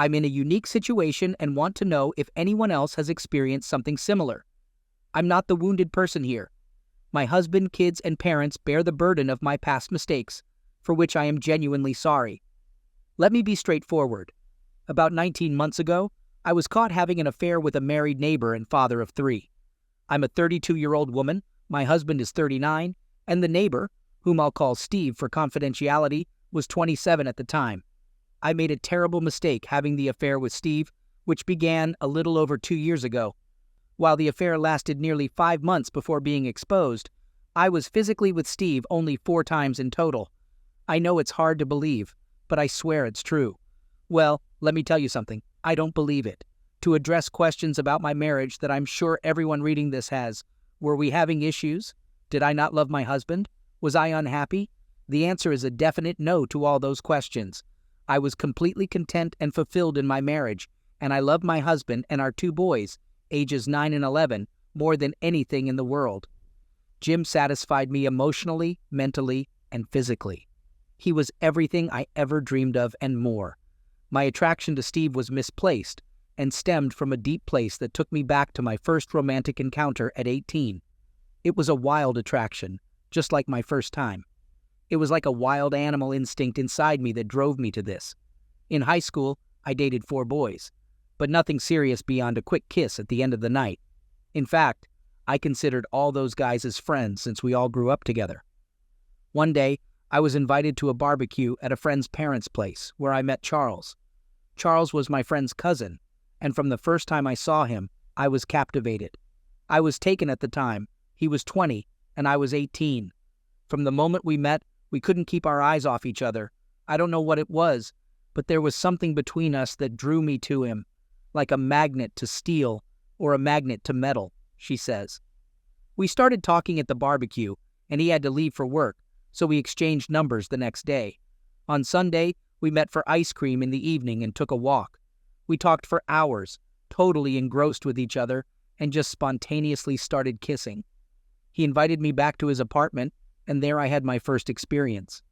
I'm in a unique situation and want to know if anyone else has experienced something similar. I'm not the wounded person here. My husband, kids, and parents bear the burden of my past mistakes, for which I am genuinely sorry. Let me be straightforward. About 19 months ago, I was caught having an affair with a married neighbor and father of 3. I'm a 32-year-old woman, my husband is 39, and the neighbor, whom I'll call Steve for confidentiality, was 27 at the time. I made a terrible mistake having the affair with Steve, which began a little over 2 years ago. While the affair lasted nearly 5 months before being exposed, I was physically with Steve only 4 times in total. I know it's hard to believe, but I swear it's true. Well, let me tell you something. I don't believe it. To address questions about my marriage that I'm sure everyone reading this has, were we having issues? Did I not love my husband? Was I unhappy? The answer is a definite no to all those questions. I was completely content and fulfilled in my marriage, and I love my husband and our 2 boys, ages 9 and 11, more than anything in the world. Jim satisfied me emotionally, mentally, and physically. He was everything I ever dreamed of and more. My attraction to Steve was misplaced and stemmed from a deep place that took me back to my first romantic encounter at 18. It was a wild attraction, just like my first time. It was like a wild animal instinct inside me that drove me to this. In high school, I dated 4 boys, but nothing serious beyond a quick kiss at the end of the night. In fact, I considered all those guys as friends since we all grew up together. One day, I was invited to a barbecue at a friend's parents' place where I met Charles. Charles was my friend's cousin, and from the first time I saw him, I was captivated. I was taken at the time. He was 20, and I was 18. From the moment we met, we couldn't keep our eyes off each other. I don't know what it was, but there was something between us that drew me to him, like a magnet to steel or a magnet to metal, she says. We started talking at the barbecue, and he had to leave for work, so we exchanged numbers the next day. On Sunday, we met for ice cream in the evening and took a walk. We talked for hours, totally engrossed with each other, and just spontaneously started kissing. He invited me back to his apartment, and there I had my first experience.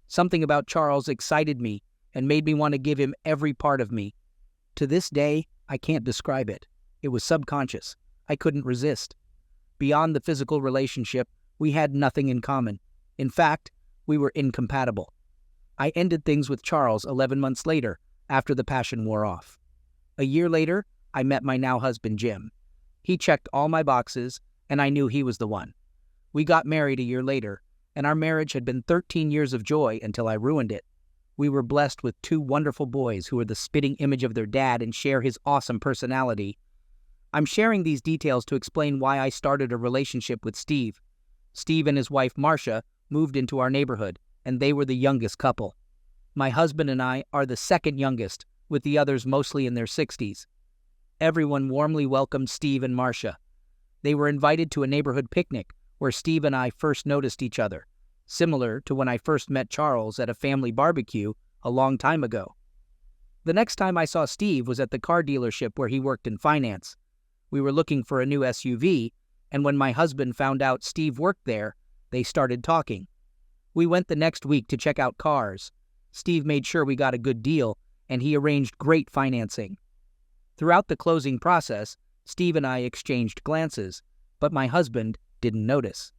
Something about Charles excited me and made me want to give him every part of me. To this day, I can't describe it. It was subconscious. I couldn't resist. Beyond the physical relationship, we had nothing in common. In fact, we were incompatible. I ended things with Charles 11 months later, after the passion wore off. A year later, I met my now husband, Jim. He checked all my boxes, and I knew he was the one. We got married a year later, and our marriage had been 13 years of joy until I ruined it. We were blessed with 2 wonderful boys who are the spitting image of their dad and share his awesome personality. I'm sharing these details to explain why I started a relationship with Steve. Steve and his wife, Marcia, moved into our neighborhood, and they were the youngest couple. My husband and I are the second youngest, with the others mostly in their 60s. Everyone warmly welcomed Steve and Marcia. They were invited to a neighborhood picnic where Steve and I first noticed each other, similar to when I first met Charles at a family barbecue a long time ago. The next time I saw Steve was at the car dealership where he worked in finance. We were looking for a new SUV, and when my husband found out Steve worked there, they started talking. We went the next week to check out cars. Steve made sure we got a good deal, and he arranged great financing. Throughout the closing process, Steve and I exchanged glances, but my husband didn't notice.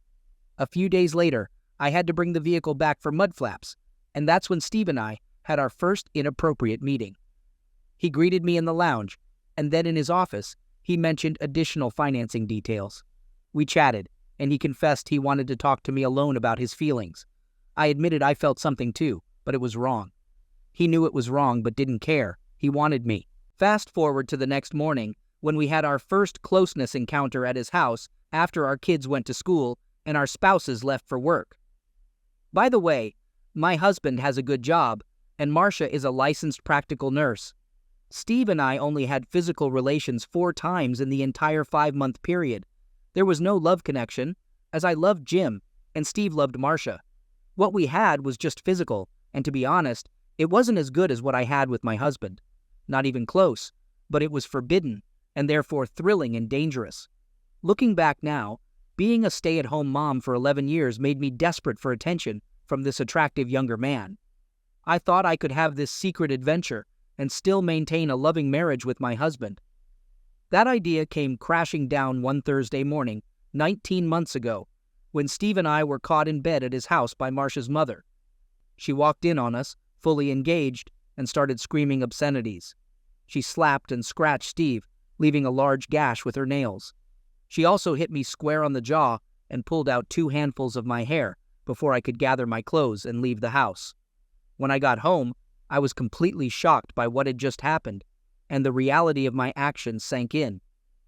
A few days later, I had to bring the vehicle back for mud flaps, and that's when Steve and I had our first inappropriate meeting. He greeted me in the lounge, and then in his office, he mentioned additional financing details. We chatted, and he confessed he wanted to talk to me alone about his feelings. I admitted I felt something too, but it was wrong. He knew it was wrong but didn't care. He wanted me. Fast forward to the next morning, when we had our first closeness encounter at his house after our kids went to school and our spouses left for work. By the way, my husband has a good job, and Marcia is a licensed practical nurse. Steve and I only had physical relations 4 times in the entire 5-month period. There was no love connection, as I loved Jim, and Steve loved Marcia. What we had was just physical, and to be honest, it wasn't as good as what I had with my husband. Not even close, but it was forbidden, and therefore thrilling and dangerous. Looking back now, being a stay-at-home mom for 11 years made me desperate for attention from this attractive younger man. I thought I could have this secret adventure, and still maintain a loving marriage with my husband. That idea came crashing down one Thursday morning, 19 months ago, when Steve and I were caught in bed at his house by Marcia's mother. She walked in on us, fully engaged, and started screaming obscenities. She slapped and scratched Steve, leaving a large gash with her nails. She also hit me square on the jaw and pulled out 2 handfuls of my hair before I could gather my clothes and leave the house. When I got home, I was completely shocked by what had just happened, and the reality of my actions sank in.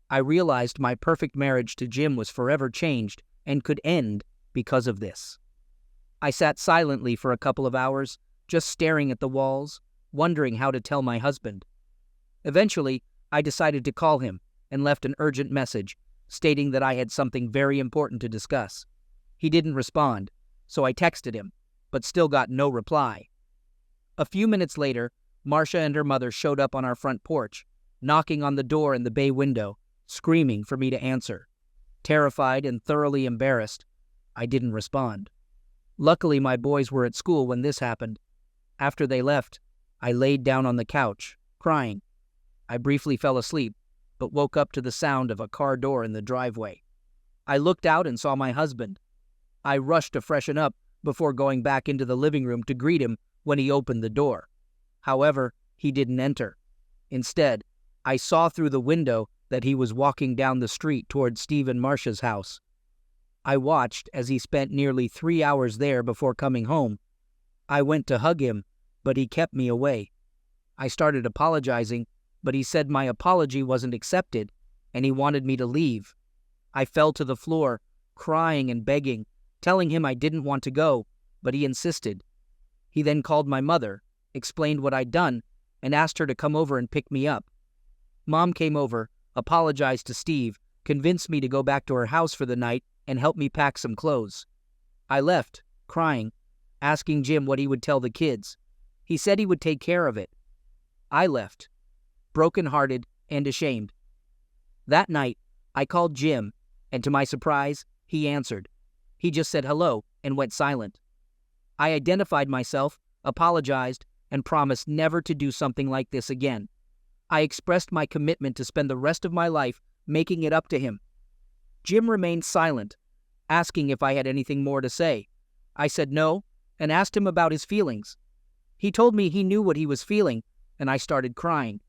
I realized my perfect marriage to Jim was forever changed and could end because of this. I sat silently for a couple of hours, just staring at the walls, wondering how to tell my husband. Eventually, I decided to call him and left an urgent message, stating that I had something very important to discuss. He didn't respond, so I texted him, but still got no reply. A few minutes later, Marcia and her mother showed up on our front porch, knocking on the door in the bay window, screaming for me to answer. Terrified and thoroughly embarrassed, I didn't respond. Luckily, my boys were at school when this happened. After they left, I laid down on the couch, crying. I briefly fell asleep, but woke up to the sound of a car door in the driveway. I looked out and saw my husband. I rushed to freshen up before going back into the living room to greet him when he opened the door. However, he didn't enter. Instead, I saw through the window that he was walking down the street toward Steve and Marcia's house. I watched as he spent nearly 3 hours there before coming home. I went to hug him, but he kept me away. I started apologizing, but he said my apology wasn't accepted, and he wanted me to leave. I fell to the floor, crying and begging, telling him I didn't want to go, but he insisted. He then called my mother, explained what I'd done, and asked her to come over and pick me up. Mom came over, apologized to Steve, convinced me to go back to her house for the night, and helped me pack some clothes. I left, crying, asking Jim what he would tell the kids. He said he would take care of it. I left, broken-hearted and ashamed. That night, I called Jim, and to my surprise, he answered. He just said hello and went silent. I identified myself, apologized, and promised never to do something like this again. I expressed my commitment to spend the rest of my life making it up to him. Jim remained silent, asking if I had anything more to say. I said no, and asked him about his feelings. He told me he knew what he was feeling, and I started crying.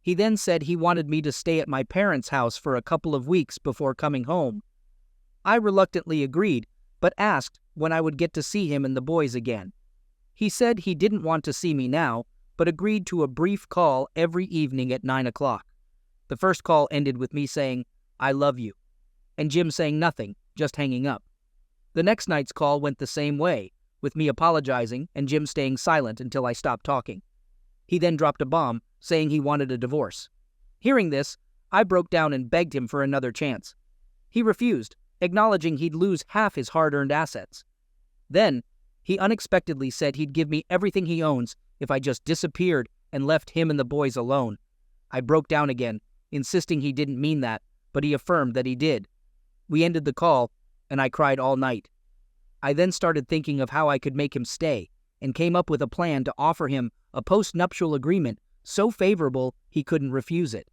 He then said he wanted me to stay at my parents' house for a couple of weeks before coming home. I reluctantly agreed, but asked when I would get to see him and the boys again. He said he didn't want to see me now, but agreed to a brief call every evening at 9 o'clock. The first call ended with me saying, "I love you," and Jim saying nothing, just hanging up. The next night's call went the same way, with me apologizing and Jim staying silent until I stopped talking. He then dropped a bomb, saying he wanted a divorce. Hearing this, I broke down and begged him for another chance. He refused, acknowledging he'd lose half his hard-earned assets. Then, he unexpectedly said he'd give me everything he owns if I just disappeared and left him and the boys alone. I broke down again, insisting he didn't mean that, but he affirmed that he did. We ended the call, and I cried all night. I then started thinking of how I could make him stay, and came up with a plan to offer him a post-nuptial agreement so favorable he couldn't refuse it.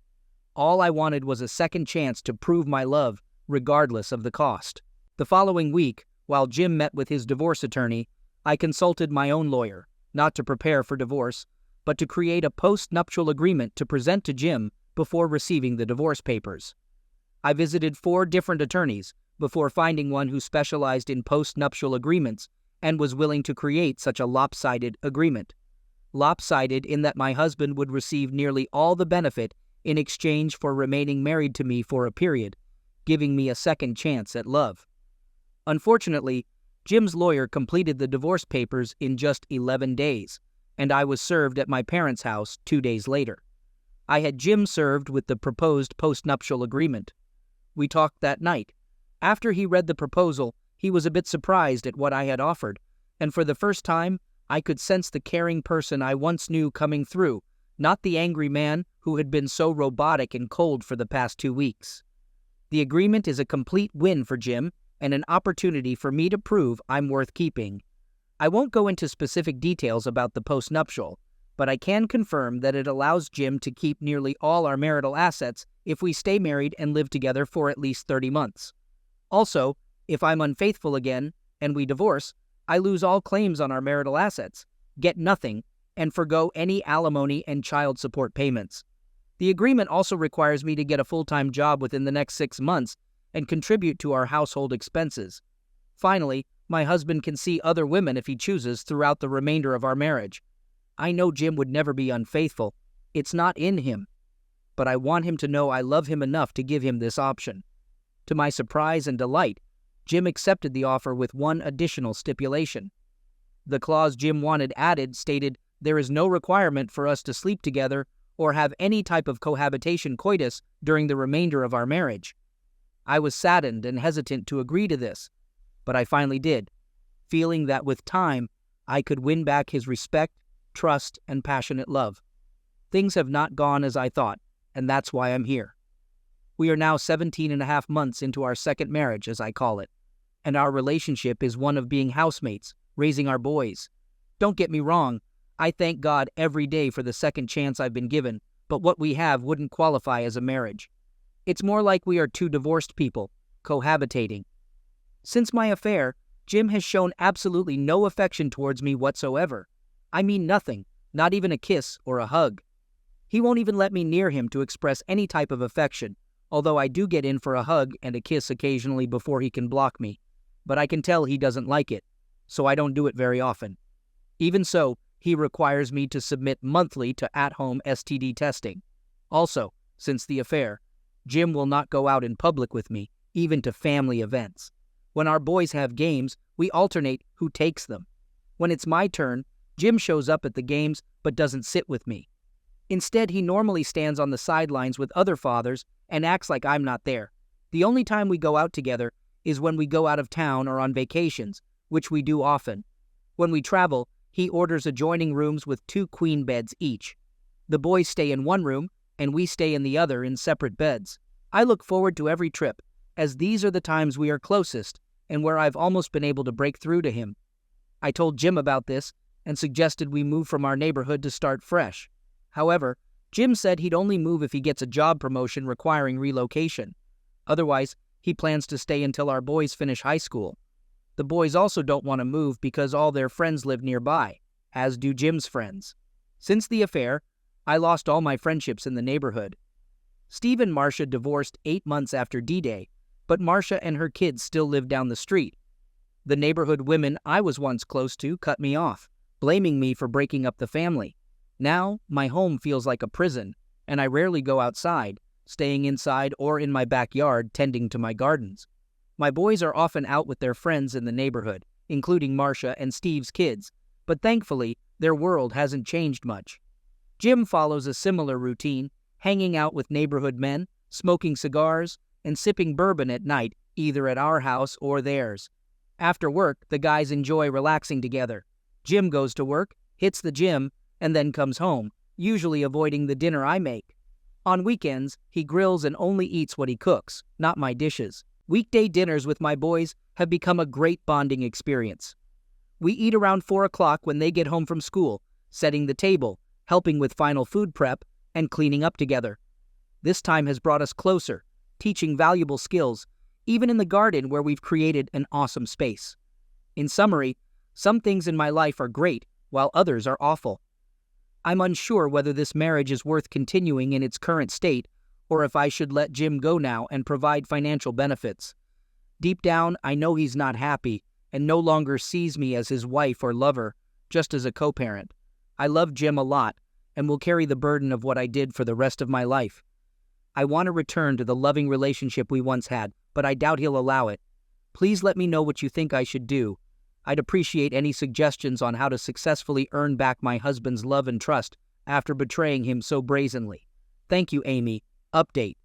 All I wanted was a second chance to prove my love, regardless of the cost. The following week, while Jim met with his divorce attorney, I consulted my own lawyer, not to prepare for divorce, but to create a post-nuptial agreement to present to Jim before receiving the divorce papers. I visited 4 different attorneys before finding one who specialized in post-nuptial agreements and was willing to create such a lopsided agreement. Lopsided in that my husband would receive nearly all the benefit in exchange for remaining married to me for a period, giving me a second chance at love. Unfortunately, Jim's lawyer completed the divorce papers in just 11 days, and I was served at my parents' house 2 days later. I had Jim served with the proposed postnuptial agreement. We talked that night. After he read the proposal, he was a bit surprised at what I had offered, and for the first time, I could sense the caring person I once knew coming through, not the angry man who had been so robotic and cold for the past 2 weeks. The agreement is a complete win for Jim and an opportunity for me to prove I'm worth keeping. I won't go into specific details about the postnuptial, but I can confirm that it allows Jim to keep nearly all our marital assets if we stay married and live together for at least 30 months. Also, if I'm unfaithful again and we divorce, I lose all claims on our marital assets, get nothing, and forgo any alimony and child support payments. The agreement also requires me to get a full-time job within the next 6 months and contribute to our household expenses. Finally, my husband can see other women if he chooses throughout the remainder of our marriage. I know Jim would never be unfaithful. It's not in him. But I want him to know I love him enough to give him this option. To my surprise and delight, Jim accepted the offer with one additional stipulation. The clause Jim wanted added stated there is no requirement for us to sleep together or have any type of cohabitation coitus during the remainder of our marriage. I was saddened and hesitant to agree to this, but I finally did, feeling that with time I could win back his respect, trust, and passionate love. Things have not gone as I thought, and that's why I'm here. We are now 17 and a half months into our second marriage, as I call it, and our relationship is one of being housemates, raising our boys. Don't get me wrong, I thank God every day for the second chance I've been given, but what we have wouldn't qualify as a marriage. It's more like we are two divorced people, cohabitating. Since my affair, Jim has shown absolutely no affection towards me whatsoever. I mean nothing, not even a kiss or a hug. He won't even let me near him to express any type of affection, although I do get in for a hug and a kiss occasionally before he can block me. But I can tell he doesn't like it, so I don't do it very often. Even so, he requires me to submit monthly to at-home STD testing. Also, since the affair, Jim will not go out in public with me, even to family events. When our boys have games, we alternate who takes them. When it's my turn, Jim shows up at the games but doesn't sit with me. Instead, he normally stands on the sidelines with other fathers and acts like I'm not there. The only time we go out together is when we go out of town or on vacations, which we do often. When we travel, he orders adjoining rooms with 2 queen beds each. The boys stay in one room, and we stay in the other in separate beds. I look forward to every trip, as these are the times we are closest and where I've almost been able to break through to him. I told Jim about this and suggested we move from our neighborhood to start fresh. However, Jim said he'd only move if he gets a job promotion requiring relocation. Otherwise, he plans to stay until our boys finish high school. The boys also don't want to move because all their friends live nearby, as do Jim's friends. Since the affair, I lost all my friendships in the neighborhood. Steve and Marcia divorced 8 months after D-Day, but Marcia and her kids still live down the street. The neighborhood women I was once close to cut me off, blaming me for breaking up the family. Now, my home feels like a prison, and I rarely go outside, staying inside or in my backyard tending to my gardens. My boys are often out with their friends in the neighborhood, including Marcia and Steve's kids, but thankfully, their world hasn't changed much. Jim follows a similar routine, hanging out with neighborhood men, smoking cigars, and sipping bourbon at night, either at our house or theirs. After work, the guys enjoy relaxing together. Jim goes to work, hits the gym, and then comes home, usually avoiding the dinner I make. On weekends, he grills and only eats what he cooks, not my dishes. Weekday dinners with my boys have become a great bonding experience. We eat around 4 o'clock when they get home from school, setting the table, helping with final food prep, and cleaning up together. This time has brought us closer, teaching valuable skills, even in the garden where we've created an awesome space. In summary, some things in my life are great, while others are awful. I'm unsure whether this marriage is worth continuing in its current state, or if I should let Jim go now and provide financial benefits. Deep down, I know he's not happy and no longer sees me as his wife or lover, just as a co-parent. I love Jim a lot and will carry the burden of what I did for the rest of my life. I want to return to the loving relationship we once had, but I doubt he'll allow it. Please let me know what you think I should do. I'd appreciate any suggestions on how to successfully earn back my husband's love and trust after betraying him so brazenly. Thank you, Amy. Update.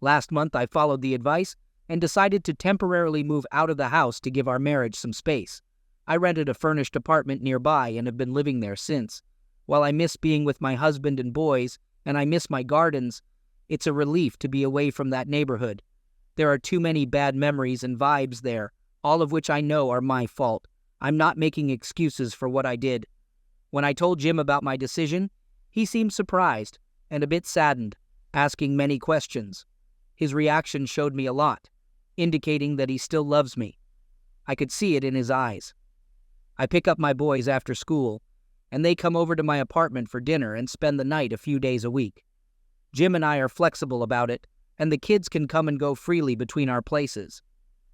Last month, I followed the advice and decided to temporarily move out of the house to give our marriage some space. I rented a furnished apartment nearby and have been living there since. While I miss being with my husband and boys, and I miss my gardens, it's a relief to be away from that neighborhood. There are too many bad memories and vibes there, all of which I know are my fault. I'm not making excuses for what I did. When I told Jim about my decision, he seemed surprised and a bit saddened, asking many questions. His reaction showed me a lot, indicating that he still loves me. I could see it in his eyes. I pick up my boys after school, and they come over to my apartment for dinner and spend the night a few days a week. Jim and I are flexible about it, and the kids can come and go freely between our places.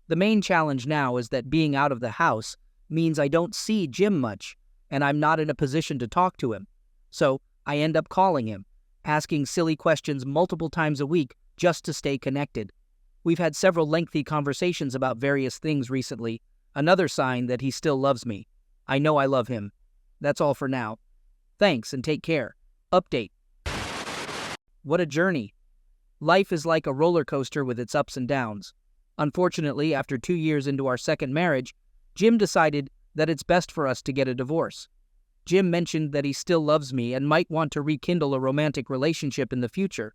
The main challenge now is that being out of the house means I don't see Jim much, and I'm not in a position to talk to him. So I end up calling him, asking silly questions multiple times a week just to stay connected. We've had several lengthy conversations about various things recently, another sign that he still loves me. I know I love him. That's all for now. Thanks and take care. Update. What a journey. Life is like a roller coaster with its ups and downs. Unfortunately, after 2 years into our second marriage, Jim decided that it's best for us to get a divorce. Jim mentioned that he still loves me and might want to rekindle a romantic relationship in the future,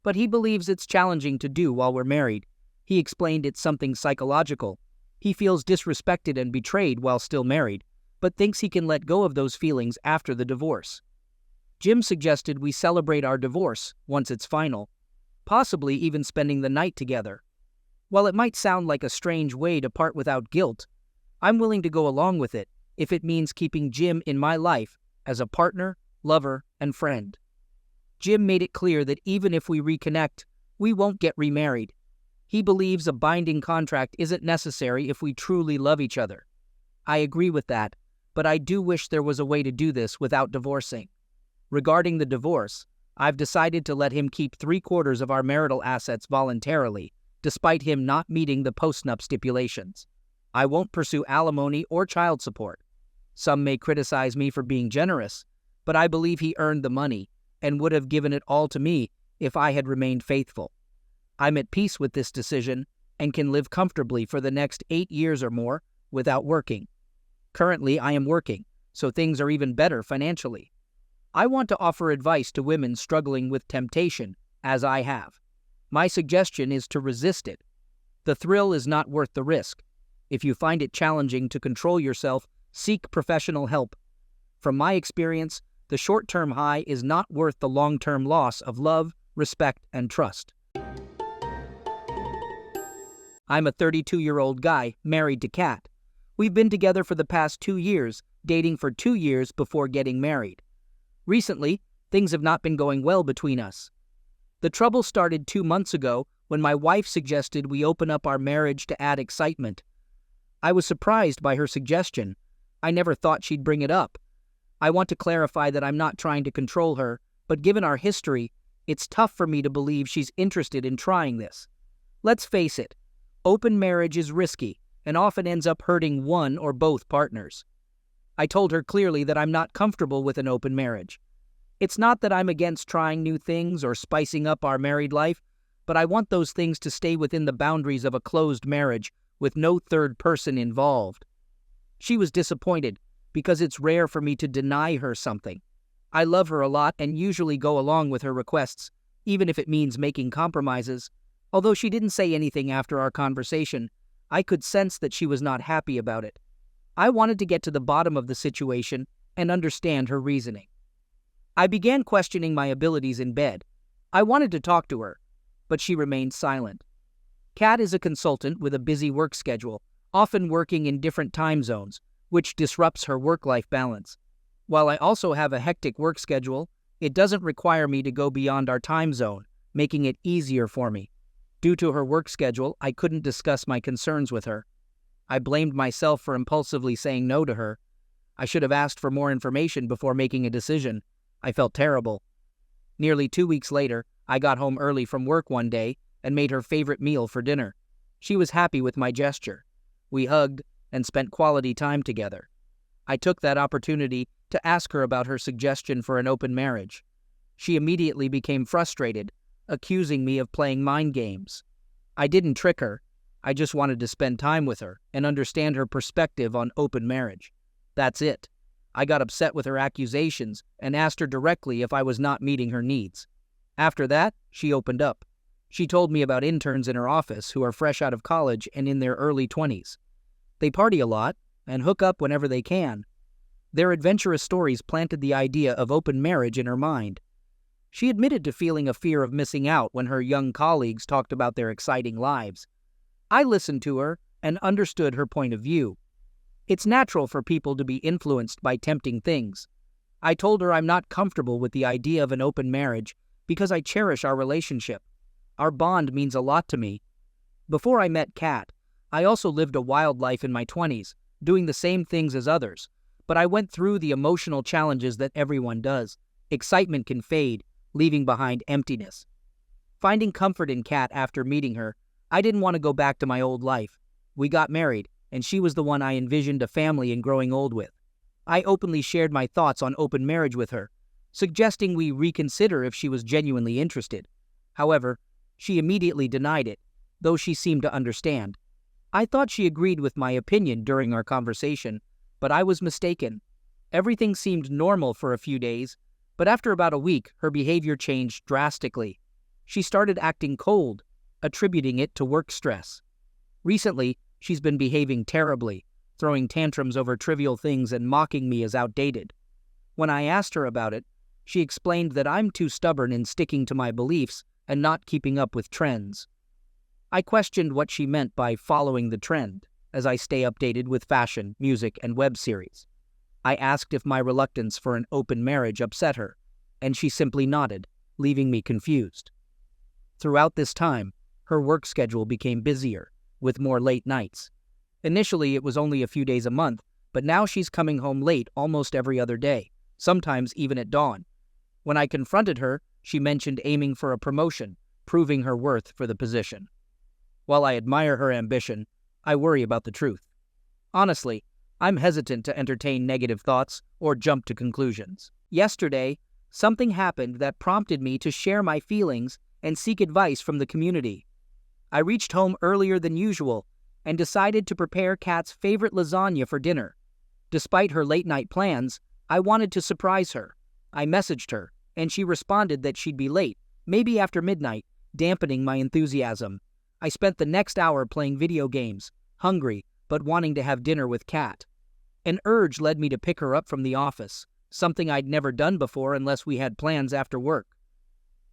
but he believes it's challenging to do while we're married. He explained it's something psychological. He feels disrespected and betrayed while still married, but thinks he can let go of those feelings after the divorce. Jim suggested we celebrate our divorce once it's final, possibly even spending the night together. While it might sound like a strange way to part without guilt, I'm willing to go along with it if it means keeping Jim in my life as a partner, lover, and friend. Jim made it clear that even if we reconnect, we won't get remarried. He believes a binding contract isn't necessary if we truly love each other. I agree with that, but I do wish there was a way to do this without divorcing. Regarding the divorce, I've decided to let him keep 3/4 of our marital assets voluntarily, despite him not meeting the postnup stipulations. I won't pursue alimony or child support. Some may criticize me for being generous, but I believe he earned the money and would have given it all to me if I had remained faithful. I'm at peace with this decision and can live comfortably for the next 8 years or more without working. Currently, I am working, so things are even better financially. I want to offer advice to women struggling with temptation, as I have. My suggestion is to resist it. The thrill is not worth the risk. If you find it challenging to control yourself, seek professional help. From my experience, the short-term high is not worth the long-term loss of love, respect, and trust. I'm a 32-year-old guy married to Kat. We've been together for the past 2 years, dating for 2 years before getting married. Recently, things have not been going well between us. The trouble started 2 months ago when my wife suggested we open up our marriage to add excitement. I was surprised by her suggestion. I never thought she'd bring it up. I want to clarify that I'm not trying to control her, but given our history, it's tough for me to believe she's interested in trying this. Let's face it, open marriage is risky and often ends up hurting one or both partners. I told her clearly that I'm not comfortable with an open marriage. It's not that I'm against trying new things or spicing up our married life, but I want those things to stay within the boundaries of a closed marriage with no third person involved. She was disappointed because it's rare for me to deny her something. I love her a lot and usually go along with her requests, even if it means making compromises. Although she didn't say anything after our conversation, I could sense that she was not happy about it. I wanted to get to the bottom of the situation and understand her reasoning. I began questioning my abilities in bed. I wanted to talk to her, but she remained silent. Kat is a consultant with a busy work schedule, often working in different time zones, which disrupts her work-life balance. While I also have a hectic work schedule, it doesn't require me to go beyond our time zone, making it easier for me. Due to her work schedule, I couldn't discuss my concerns with her. I blamed myself for impulsively saying no to her. I should have asked for more information before making a decision. I felt terrible. Nearly 2 weeks later, I got home early from work one day and made her favorite meal for dinner. She was happy with my gesture. We hugged and spent quality time together. I took that opportunity to ask her about her suggestion for an open marriage. She immediately became frustrated, accusing me of playing mind games. I didn't trick her. I just wanted to spend time with her and understand her perspective on open marriage. That's it. I got upset with her accusations and asked her directly if I was not meeting her needs. After that, she opened up. She told me about interns in her office who are fresh out of college and in their early 20s. They party a lot and hook up whenever they can. Their adventurous stories planted the idea of open marriage in her mind. She admitted to feeling a fear of missing out when her young colleagues talked about their exciting lives. I listened to her and understood her point of view. It's natural for people to be influenced by tempting things. I told her I'm not comfortable with the idea of an open marriage because I cherish our relationship. Our bond means a lot to me. Before I met Kat, I also lived a wild life in my 20s, doing the same things as others, but I went through the emotional challenges that everyone does. Excitement can fade, leaving behind emptiness. Finding comfort in Kat after meeting her, I didn't want to go back to my old life. We got married, and she was the one I envisioned a family and growing old with. I openly shared my thoughts on open marriage with her, suggesting we reconsider if she was genuinely interested. However, she immediately denied it, though she seemed to understand. I thought she agreed with my opinion during our conversation, but I was mistaken. Everything seemed normal for a few days, but after about a week, her behavior changed drastically. She started acting cold, attributing it to work stress. Recently, she's been behaving terribly, throwing tantrums over trivial things and mocking me as outdated. When I asked her about it, she explained that I'm too stubborn in sticking to my beliefs and not keeping up with trends. I questioned what she meant by following the trend, as I stay updated with fashion, music, and web series. I asked if my reluctance for an open marriage upset her, and she simply nodded, leaving me confused. Throughout this time, her work schedule became busier, with more late nights. Initially, it was only a few days a month, but now she's coming home late almost every other day, sometimes even at dawn. When I confronted her, she mentioned aiming for a promotion, proving her worth for the position. While I admire her ambition, I worry about the truth. Honestly, I'm hesitant to entertain negative thoughts or jump to conclusions. Yesterday, something happened that prompted me to share my feelings and seek advice from the community. I reached home earlier than usual and decided to prepare Kat's favorite lasagna for dinner. Despite her late-night plans, I wanted to surprise her. I messaged her, and she responded that she'd be late, maybe after midnight, dampening my enthusiasm. I spent the next hour playing video games, hungry, but wanting to have dinner with Kat. An urge led me to pick her up from the office, something I'd never done before unless we had plans after work.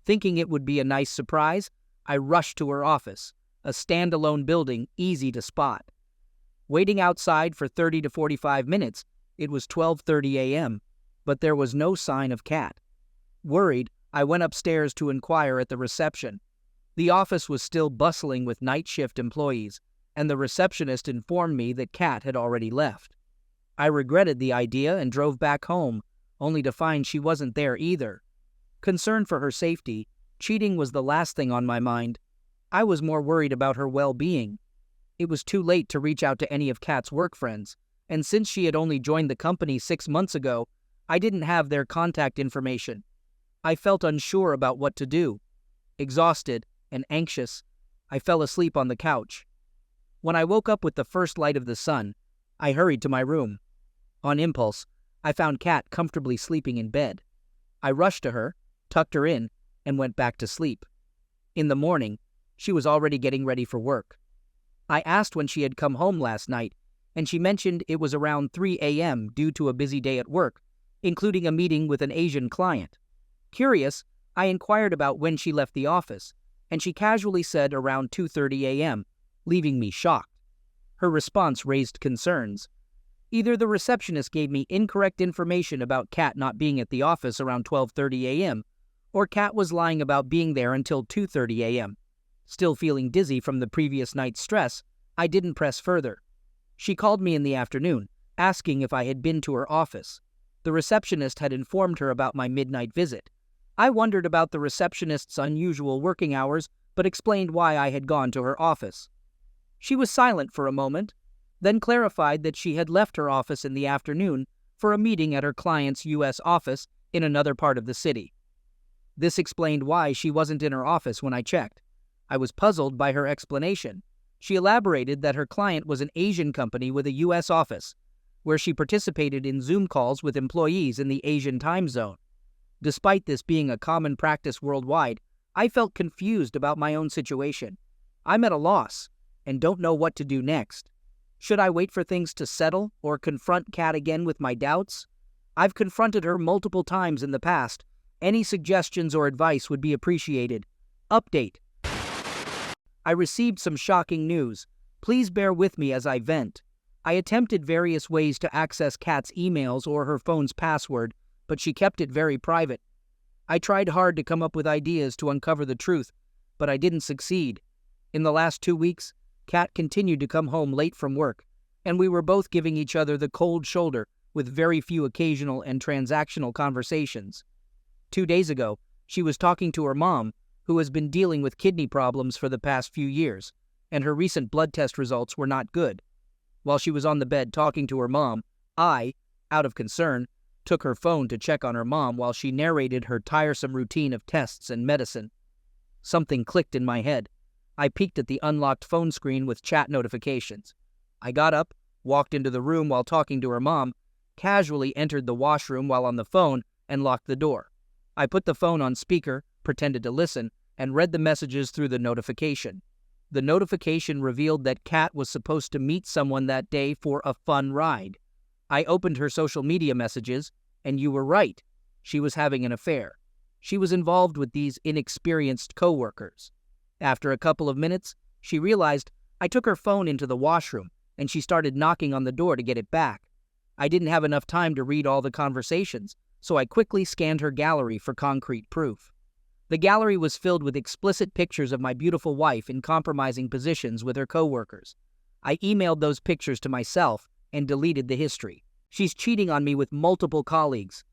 Thinking it would be a nice surprise, I rushed to her office, a standalone building easy to spot. Waiting outside for 30 to 45 minutes, it was 12:30 a.m., but there was no sign of Kat. Worried, I went upstairs to inquire at the reception. The office was still bustling with night shift employees, and the receptionist informed me that Kat had already left. I regretted the idea and drove back home, only to find she wasn't there either. Concerned for her safety, cheating was the last thing on my mind. I was more worried about her well-being. It was too late to reach out to any of Kat's work friends, and since she had only joined the company 6 months ago, I didn't have their contact information. I felt unsure about what to do. Exhausted and anxious, I fell asleep on the couch. When I woke up with the first light of the sun, I hurried to my room. On impulse, I found Kat comfortably sleeping in bed. I rushed to her, tucked her in, and went back to sleep. In the morning, she was already getting ready for work. I asked when she had come home last night, and she mentioned it was around 3 a.m. due to a busy day at work, including a meeting with an Asian client. Curious, I inquired about when she left the office, and she casually said around 2:30 a.m., leaving me shocked. Her response raised concerns. Either the receptionist gave me incorrect information about Kat not being at the office around 12:30 a.m., or Kat was lying about being there until 2:30 a.m. Still feeling dizzy from the previous night's stress, I didn't press further. She called me in the afternoon, asking if I had been to her office. The receptionist had informed her about my midnight visit. I wondered about the receptionist's unusual working hours, but explained why I had gone to her office. She was silent for a moment, then clarified that she had left her office in the afternoon for a meeting at her client's U.S. office in another part of the city. This explained why she wasn't in her office when I checked. I was puzzled by her explanation. She elaborated that her client was an Asian company with a U.S. office, where she participated in Zoom calls with employees in the Asian time zone. Despite this being a common practice worldwide, I felt confused about my own situation. I'm at a loss and don't know what to do next. Should I wait for things to settle or confront Kat again with my doubts? I've confronted her multiple times in the past. Any suggestions or advice would be appreciated. Update. I received some shocking news. Please bear with me as I vent. I attempted various ways to access Kat's emails or her phone's password, but she kept it very private. I tried hard to come up with ideas to uncover the truth, but I didn't succeed. In the last 2 weeks, Kat continued to come home late from work, and we were both giving each other the cold shoulder with very few occasional and transactional conversations. 2 days ago, she was talking to her mom, who has been dealing with kidney problems for the past few years, and her recent blood test results were not good. While she was on the bed talking to her mom, I, out of concern, took her phone to check on her mom while she narrated her tiresome routine of tests and medicine. Something clicked in my head. I peeked at the unlocked phone screen with chat notifications. I got up, walked into the room while talking to her mom, casually entered the washroom while on the phone, and locked the door. I put the phone on speaker, pretended to listen, and read the messages through the notification. The notification revealed that Kat was supposed to meet someone that day for a fun ride. I opened her social media messages, and you were right. She was having an affair. She was involved with these inexperienced coworkers. After a couple of minutes, she realized I took her phone into the washroom, and she started knocking on the door to get it back. I didn't have enough time to read all the conversations, so I quickly scanned her gallery for concrete proof. The gallery was filled with explicit pictures of my beautiful wife in compromising positions with her coworkers. I emailed those pictures to myself and deleted the history. She's cheating on me with multiple colleagues.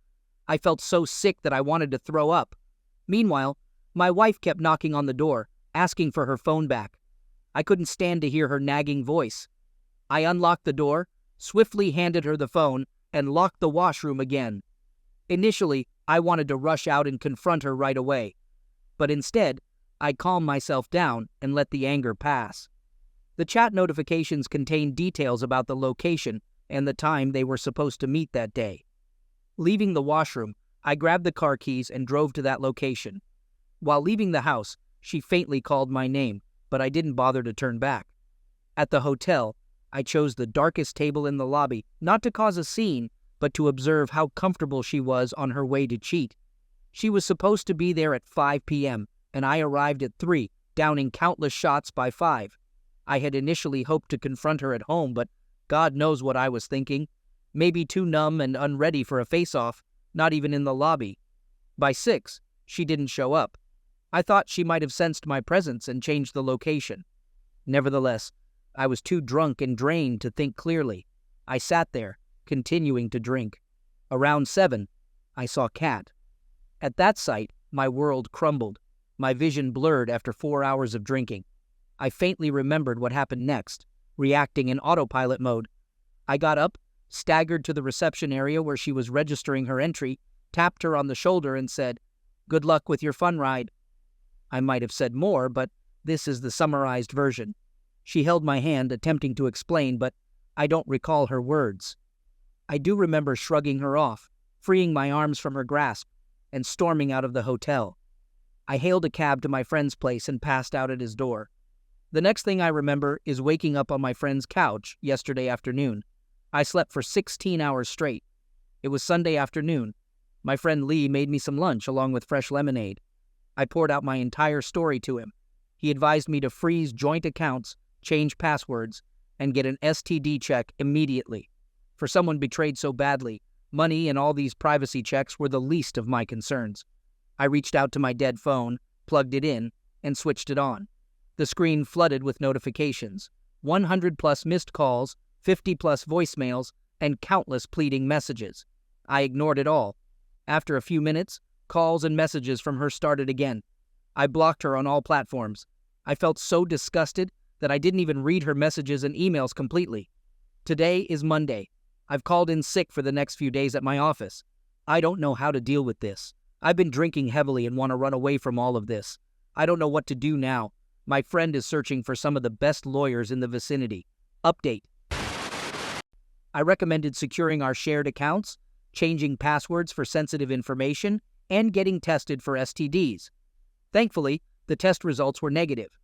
I felt so sick that I wanted to throw up. Meanwhile, my wife kept knocking on the door, asking for her phone back. I couldn't stand to hear her nagging voice. I unlocked the door, swiftly handed her the phone, and locked the washroom again. Initially, I wanted to rush out and confront her right away. But instead, I calmed myself down and let the anger pass. The chat notifications contained details about the location and the time they were supposed to meet that day. Leaving the washroom, I grabbed the car keys and drove to that location. While leaving the house, she faintly called my name, but I didn't bother to turn back. At the hotel, I chose the darkest table in the lobby, not to cause a scene, but to observe how comfortable she was on her way to cheat. She was supposed to be there at 5 p.m., and I arrived at 3, downing countless shots by 5. I had initially hoped to confront her at home, but God knows what I was thinking. Maybe too numb and unready for a face-off, not even in the lobby. By 6, she didn't show up. I thought she might have sensed my presence and changed the location. Nevertheless, I was too drunk and drained to think clearly. I sat there, continuing to drink. Around 7, I saw Kat. At that sight, my world crumbled. My vision blurred after 4 hours of drinking. I faintly remembered what happened next, reacting in autopilot mode. I got up, staggered to the reception area where she was registering her entry, tapped her on the shoulder and said, "Good luck with your fun ride." I might have said more, but this is the summarized version. She held my hand, attempting to explain, but I don't recall her words. I do remember shrugging her off, freeing my arms from her grasp, and storming out of the hotel. I hailed a cab to my friend's place and passed out at his door. The next thing I remember is waking up on my friend's couch yesterday afternoon. I slept for 16 hours straight. It was Sunday afternoon. My friend Lee made me some lunch along with fresh lemonade. I poured out my entire story to him. He advised me to freeze joint accounts, change passwords, and get an STD check immediately. For someone betrayed so badly, money and all these privacy checks were the least of my concerns. I reached out to my dead phone, plugged it in, and switched it on. The screen flooded with notifications, 100+ missed calls, 50+ voicemails, and countless pleading messages. I ignored it all. After a few minutes, calls and messages from her started again. I blocked her on all platforms. I felt so disgusted that I didn't even read her messages and emails completely. Today is Monday. I've called in sick for the next few days at my office. I don't know how to deal with this. I've been drinking heavily and want to run away from all of this. I don't know what to do now. My friend is searching for some of the best lawyers in the vicinity. Update. I recommended securing our shared accounts, changing passwords for sensitive information, and getting tested for STDs. Thankfully, the test results were negative.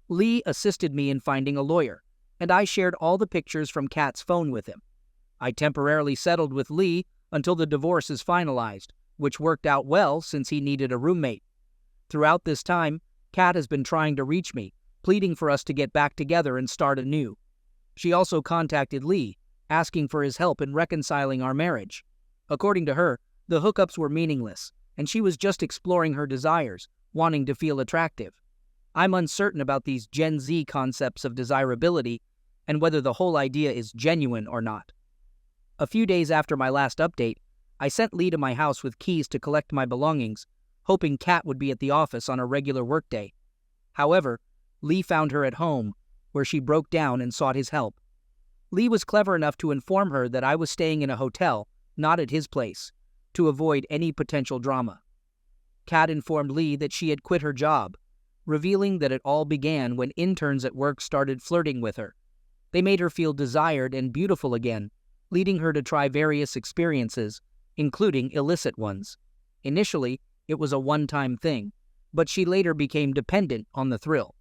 Lee assisted me in finding a lawyer, and I shared all the pictures from Kat's phone with him. I temporarily settled with Lee until the divorce is finalized, which worked out well since he needed a roommate. Throughout this time, Kat has been trying to reach me, pleading for us to get back together and start anew. She also contacted Lee, asking for his help in reconciling our marriage. According to her, the hookups were meaningless, and she was just exploring her desires, wanting to feel attractive. I'm uncertain about these Gen Z concepts of desirability and whether the whole idea is genuine or not. A few days after my last update, I sent Lee to my house with keys to collect my belongings, hoping Kat would be at the office on a regular workday. However, Lee found her at home, where she broke down and sought his help. Lee was clever enough to inform her that I was staying in a hotel, not at his place, to avoid any potential drama. Kat informed Lee that she had quit her job, revealing that it all began when interns at work started flirting with her. They made her feel desired and beautiful again, leading her to try various experiences, including illicit ones. Initially, it was a one-time thing, but she later became dependent on the thrill.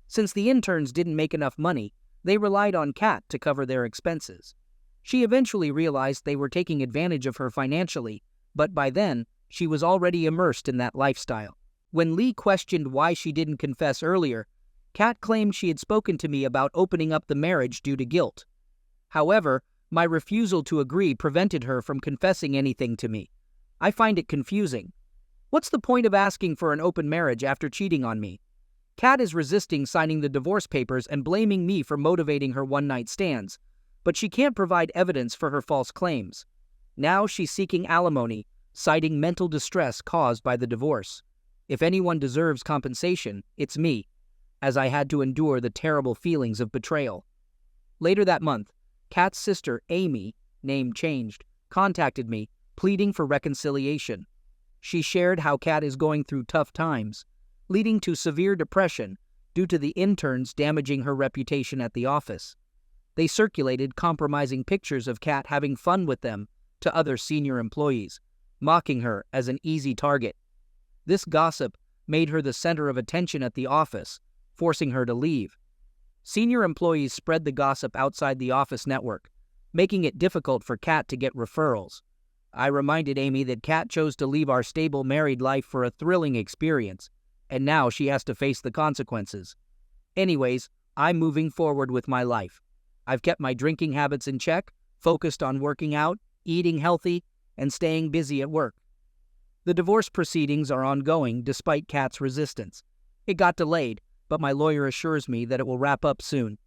Since the interns didn't make enough money, they relied on Kat to cover their expenses. She eventually realized they were taking advantage of her financially, but by then, she was already immersed in that lifestyle. When Lee questioned why she didn't confess earlier, Kat claimed she had spoken to me about opening up the marriage due to guilt. However, my refusal to agree prevented her from confessing anything to me. I find it confusing. What's the point of asking for an open marriage after cheating on me? Kat is resisting signing the divorce papers and blaming me for motivating her one-night stands, but she can't provide evidence for her false claims. Now she's seeking alimony, citing mental distress caused by the divorce. If anyone deserves compensation, it's me, as I had to endure the terrible feelings of betrayal. Later that month, Kat's sister, Amy, name changed, contacted me, pleading for reconciliation. She shared how Kat is going through tough times, leading to severe depression due to the interns damaging her reputation at the office. They circulated compromising pictures of Kat having fun with them to other senior employees, mocking her as an easy target. This gossip made her the center of attention at the office, forcing her to leave. Senior employees spread the gossip outside the office network, making it difficult for Kat to get referrals. I reminded Amy that Kat chose to leave our stable married life for a thrilling experience, and now she has to face the consequences. Anyways, I'm moving forward with my life. I've kept my drinking habits in check, focused on working out, eating healthy, and staying busy at work. The divorce proceedings are ongoing despite Kat's resistance. It got delayed, but my lawyer assures me that it will wrap up soon.